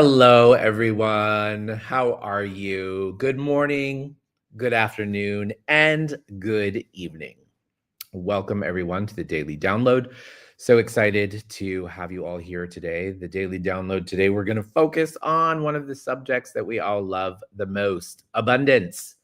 Hello, everyone. How are you? Good morning, good afternoon, and good evening. Welcome, everyone, to the Daily Download. So excited to have you all here today. The Daily Download today, we're going to focus on one of the subjects that we all love the most, abundance.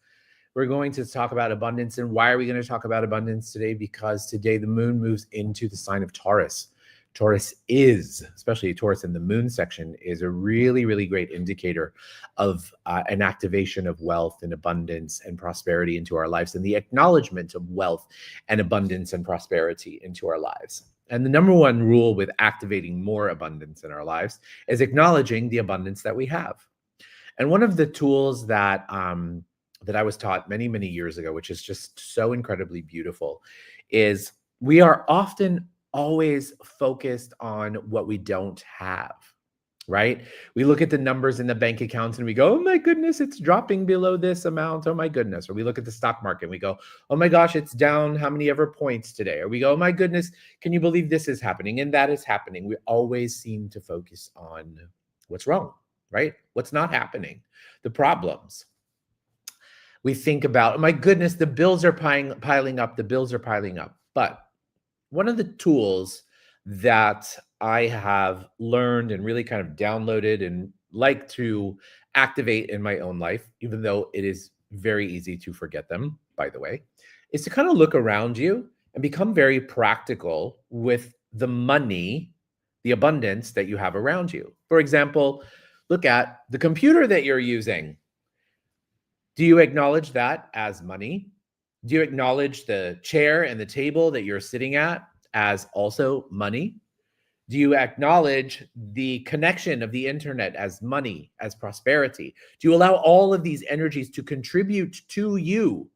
We're going to talk about abundance. And why are we going to talk about abundance today? Because today the moon moves into the sign of Taurus. Taurus is, especially Taurus in the moon section, is a really, really great indicator of an activation of wealth and abundance and prosperity into our lives, and the acknowledgement of wealth and abundance and prosperity into our lives. And the number one rule with activating more abundance in our lives is acknowledging the abundance that we have. And one of the tools that I was taught many, many years ago, which is just so incredibly beautiful, is we are often always focused on what we don't have, right? We look at the numbers in the bank accounts and we go, oh my goodness, it's dropping below this amount. Oh my goodness. Or we look at the stock market and we go, oh my gosh, it's down how many ever points today? Or we go, oh my goodness, can you believe this is happening? And that is happening. We always seem to focus on what's wrong, right? What's not happening, the problems. We think about, oh my goodness, the bills are piling up, the bills are piling up. But one of the tools that I have learned and really kind of downloaded and like to activate in my own life, even though it is very easy to forget them, by the way, is to kind of look around you and become very practical with the money, the abundance that you have around you. For example, look at the computer that you're using. Do you acknowledge that as money? Do you acknowledge the chair and the table that you're sitting at as also money? Do you acknowledge the connection of the internet as money, as prosperity? Do you allow all of these energies to contribute to you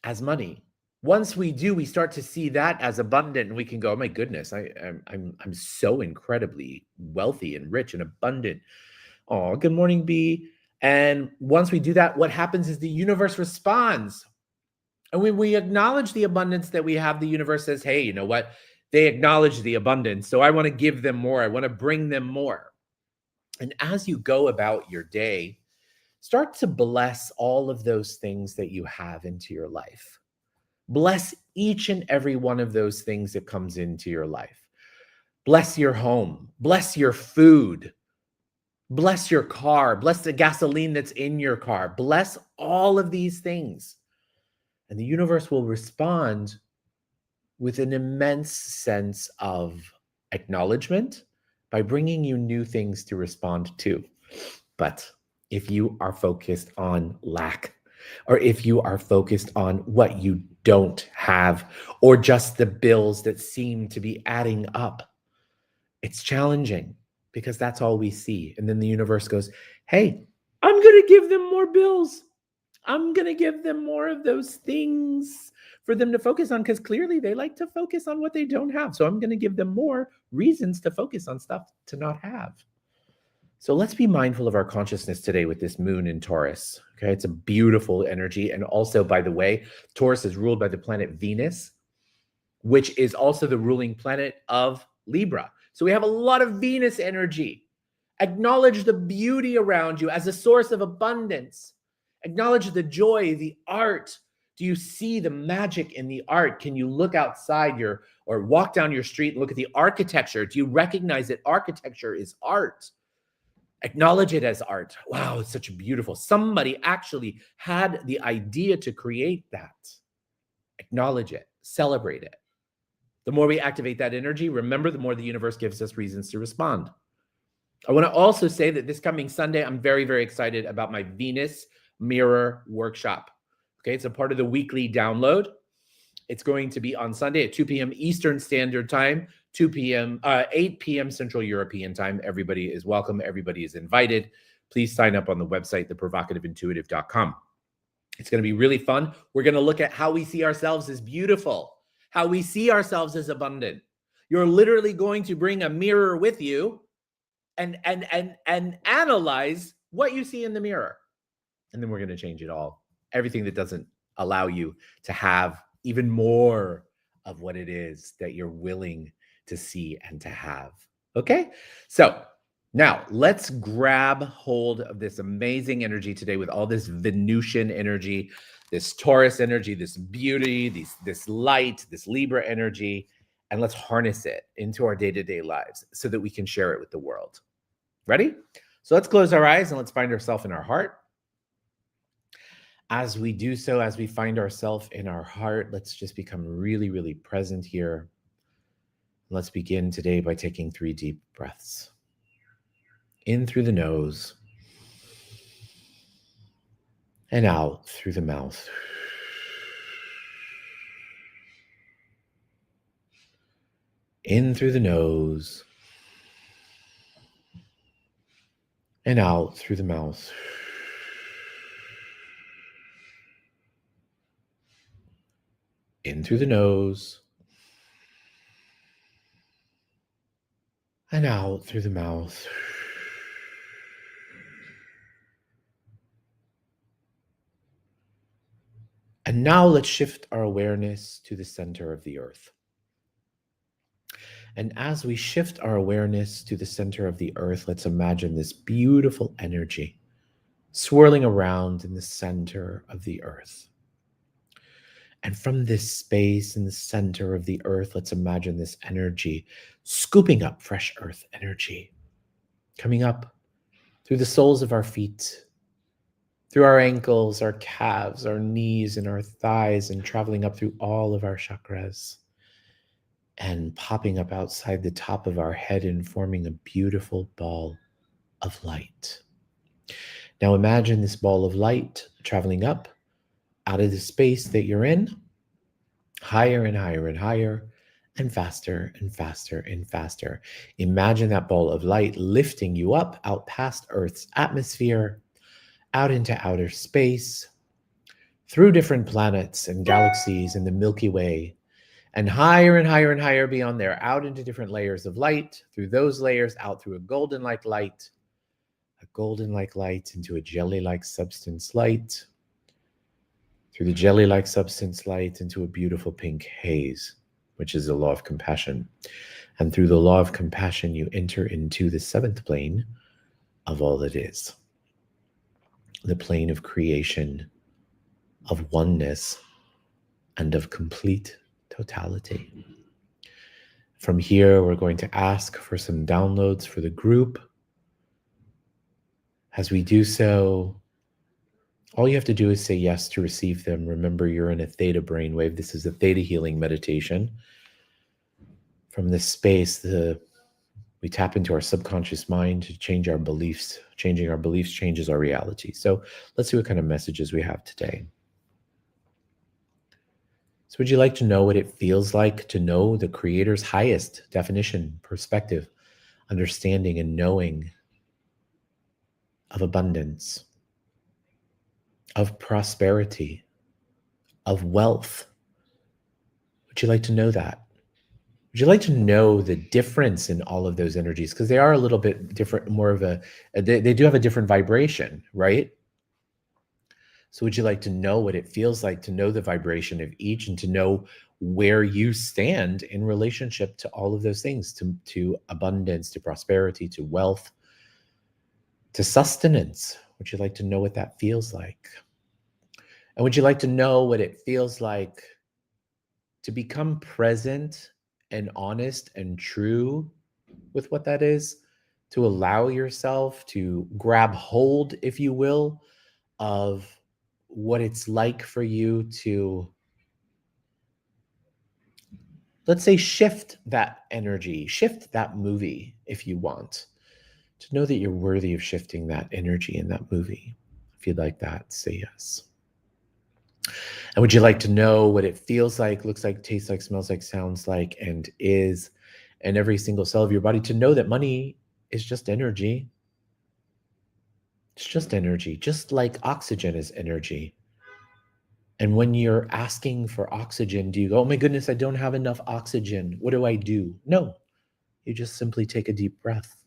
as money? Once we do, we start to see that as abundant, and we can go, oh my goodness, I'm so incredibly wealthy and rich and abundant. Oh, good morning, B. And once we do that, what happens is the universe responds. And when we acknowledge the abundance that we have, the universe says, hey, you know what? They acknowledge the abundance. So I want to give them more. I want to bring them more. And as you go about your day, start to bless all of those things that you have into your life. Bless each and every one of those things that comes into your life. Bless your home. Bless your food. Bless your car. Bless the gasoline that's in your car. Bless all of these things. And the universe will respond with an immense sense of acknowledgement by bringing you new things to respond to. But if you are focused on lack, or if you are focused on what you don't have, or just the bills that seem to be adding up, it's challenging because that's all we see. And then the universe goes, hey, I'm going to give them more bills. I'm going to give them more of those things for them to focus on, because clearly they like to focus on what they don't have. So I'm going to give them more reasons to focus on stuff to not have. So let's be mindful of our consciousness today with this moon in Taurus. Okay, it's a beautiful energy. And also, by the way, Taurus is ruled by the planet Venus, which is also the ruling planet of Libra. So we have a lot of Venus energy. Acknowledge the beauty around you as a source of abundance. Acknowledge the joy, the art. Do you see the magic in the art? Can you look outside or walk down your street and look at the architecture? Do you recognize that architecture is art? Acknowledge it as art. Wow, it's such a beautiful. Somebody actually had the idea to create that. Acknowledge it. Celebrate it. The more we activate that energy, remember, the more the universe gives us reasons to respond. I want to also say that this coming Sunday, I'm very, very excited about my Venus Mirror Workshop. Okay, it's a part of the weekly download. It's going to be on Sunday at 2 p.m. Eastern Standard Time, 8 p.m. Central European Time. Everybody is welcome. Everybody is invited. Please sign up on the website, theprovocativeintuitive.com. It's going to be really fun. We're going to look at how we see ourselves as beautiful, how we see ourselves as abundant. You're literally going to bring a mirror with you and analyze what you see in the mirror. And then we're going to change it all. Everything that doesn't allow you to have even more of what it is that you're willing to see and to have. Okay? So Now, let's grab hold of this amazing energy today with all this Venusian energy, this Taurus energy, this beauty, this light, this Libra energy, and let's harness it into our day-to-day lives so that we can share it with the world. Ready? So let's close our eyes and let's find ourselves in our heart. As we do so, as we find ourselves in our heart, let's just become really, really present here. Let's begin today by taking 3 deep breaths. In through the nose and out through the mouth. In through the nose and out through the mouth. In through the nose and out through the mouth. And now let's shift our awareness to the center of the earth. And as we shift our awareness to the center of the earth, let's imagine this beautiful energy swirling around in the center of the earth. And from this space in the center of the earth, let's imagine this energy scooping up fresh earth energy, coming up through the soles of our feet, through our ankles, our calves, our knees, and our thighs, and traveling up through all of our chakras, and popping up outside the top of our head and forming a beautiful ball of light. Now imagine this ball of light traveling up out of the space that you're in, higher and higher and higher, and faster and faster and faster. Imagine that ball of light lifting you up out past Earth's atmosphere, out into outer space, through different planets and galaxies in the Milky Way, and higher and higher and higher beyond there, out into different layers of light, through those layers, out through a golden-like light, into a jelly-like substance light, through the jelly-like substance light into a beautiful pink haze, which is the law of compassion. And through the law of compassion, you enter into the 7th plane of all that is, the plane of creation, of oneness, and of complete totality. From here, we're going to ask for some downloads for the group. As we do so, all you have to do is say yes to receive them. Remember, you're in a theta brainwave. This is a theta healing meditation. From this space, we tap into our subconscious mind to change our beliefs. Changing our beliefs changes our reality. So let's see what kind of messages we have today. So would you like to know what it feels like to know the Creator's highest definition, perspective, understanding, and knowing of abundance, of prosperity, of wealth? Would you like to know that? Would you like to know the difference in all of those energies? Because they are a little bit different, more of they do have a different vibration, right? So would you like to know what it feels like to know the vibration of each and to know where you stand in relationship to all of those things, to abundance, to prosperity, to wealth, to sustenance? Would you like to know what that feels like? And would you like to know what it feels like to become present and honest and true with what that is? To allow yourself to grab hold, if you will, of what it's like for you to, let's say, shift that energy, shift that movie, if you want, to know that you're worthy of shifting that energy in that movie. If you'd like that, say yes. And would you like to know what it feels like, looks like, tastes like, smells like, sounds like, and is in every single cell of your body, to know that money is just energy? It's just energy, just like oxygen is energy. And when you're asking for oxygen, do you go, oh my goodness, I don't have enough oxygen, what do I do? No, you just simply take a deep breath.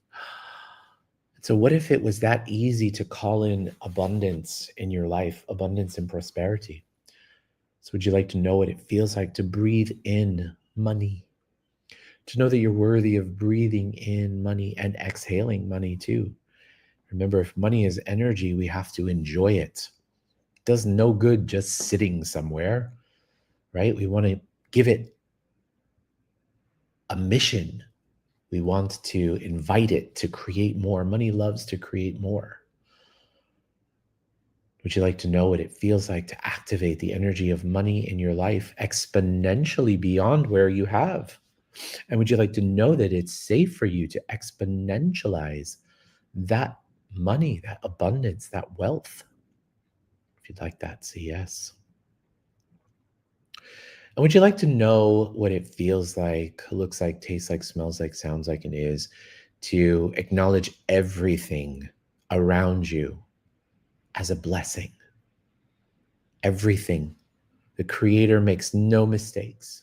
So what if it was that easy to call in abundance in your life, abundance and prosperity? So would you like to know what it feels like to breathe in money, to know that you're worthy of breathing in money and exhaling money too. Remember, if money is energy, we have to enjoy it. It does no good just sitting somewhere, right? We want to give it a mission. We want to invite it to create more. Money loves to create more. Would you like to know what it feels like to activate the energy of money in your life exponentially beyond where you have? And would you like to know that it's safe for you to exponentialize that money, that abundance, that wealth? If you'd like that, say yes. And would you like to know what it feels like, looks like, tastes like, smells like, sounds like, and is to acknowledge everything around you as a blessing? Everything. The Creator makes no mistakes.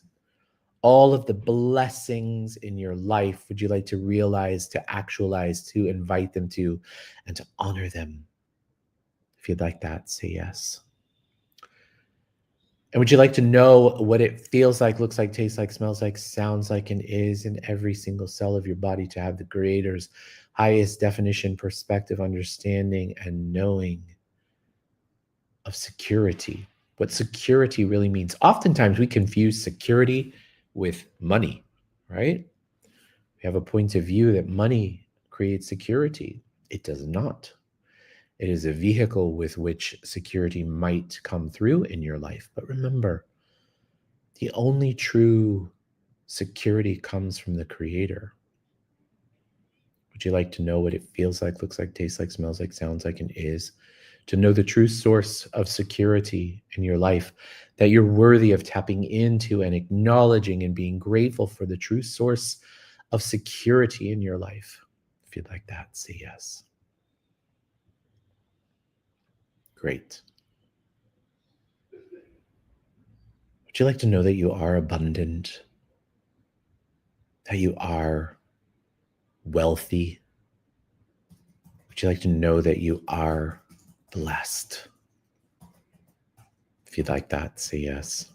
All of the blessings in your life, would you like to realize, to actualize, to invite them to, and to honor them? If you'd like that, say yes. And would you like to know what it feels like, looks like, tastes like, smells like, sounds like, and is in every single cell of your body to have the Creator's highest definition, perspective, understanding, and knowing of security? What security really means. Oftentimes we confuse security with money, right? We have a point of view that money creates security. It does not. It is a vehicle with which security might come through in your life. But remember, the only true security comes from the Creator. Would you like to know what it feels like, looks like, tastes like, smells like, sounds like, and is to know the true source of security in your life, that you're worthy of tapping into and acknowledging and being grateful for the true source of security in your life? If you'd like that, say yes. Great. Would you like to know that you are abundant, that you are wealthy? Would you like to know that you are blessed? If you'd like that, say yes.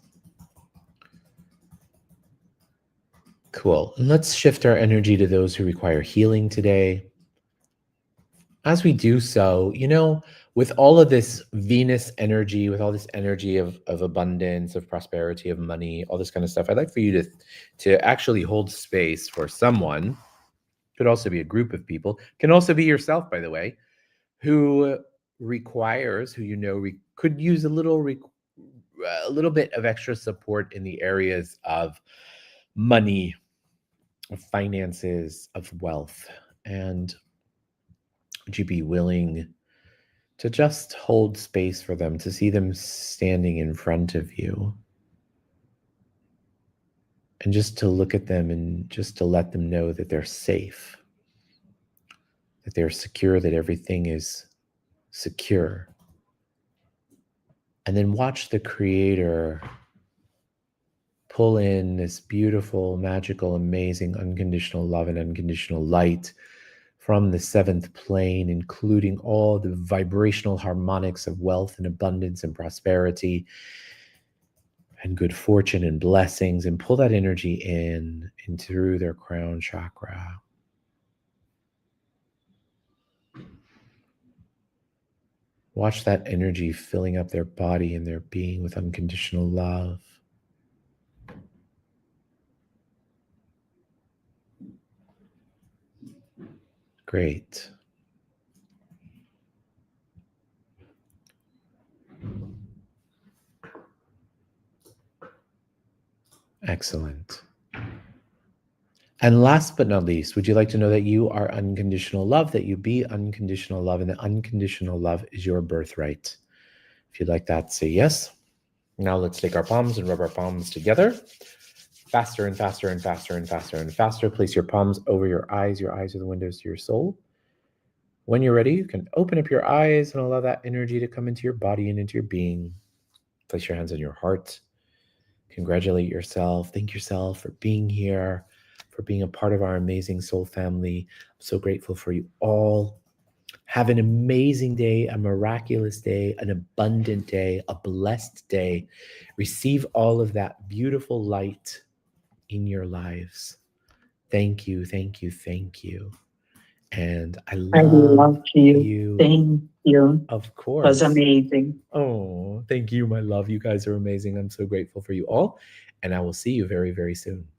Cool. And let's shift our energy to those who require healing today. As we do so, with all of this Venus energy, with all this energy of abundance, of prosperity, of money, all this kind of stuff, I'd like for you to actually hold space for someone. Could also be a group of people, can also be yourself, by the way, who requires, who could use a little bit of extra support in the areas of money, of finances, of wealth. And would you be willing to just hold space for them, to see them standing in front of you, and just to look at them and just to let them know that they're safe, that they're secure, that everything is secure? And then watch the Creator pull in this beautiful, magical, amazing, unconditional love and unconditional light from the seventh plane, including all the vibrational harmonics of wealth and abundance and prosperity and good fortune and blessings, and pull that energy in through their crown chakra. Watch that energy filling up their body and their being with unconditional love. Great. Excellent. And last but not least, would you like to know that you are unconditional love, that you be unconditional love, and that unconditional love is your birthright? If you'd like that, say yes. Now let's take our palms and rub our palms together. Faster and faster and faster and faster and faster. Place your palms over your eyes. Your eyes are the windows to your soul. When you're ready, you can open up your eyes and allow that energy to come into your body and into your being. Place your hands on your heart. Congratulate yourself. Thank yourself for being here, for being a part of our amazing soul family. I'm so grateful for you all. Have an amazing day, a miraculous day, an abundant day, a blessed day. Receive all of that beautiful light in your lives. Thank you, thank you, thank you. And I I love love you. you. Thank you. Of It was course. amazing. Oh, thank you, my love. You guys are amazing. I'm so grateful for you all. And I will see you very, very soon.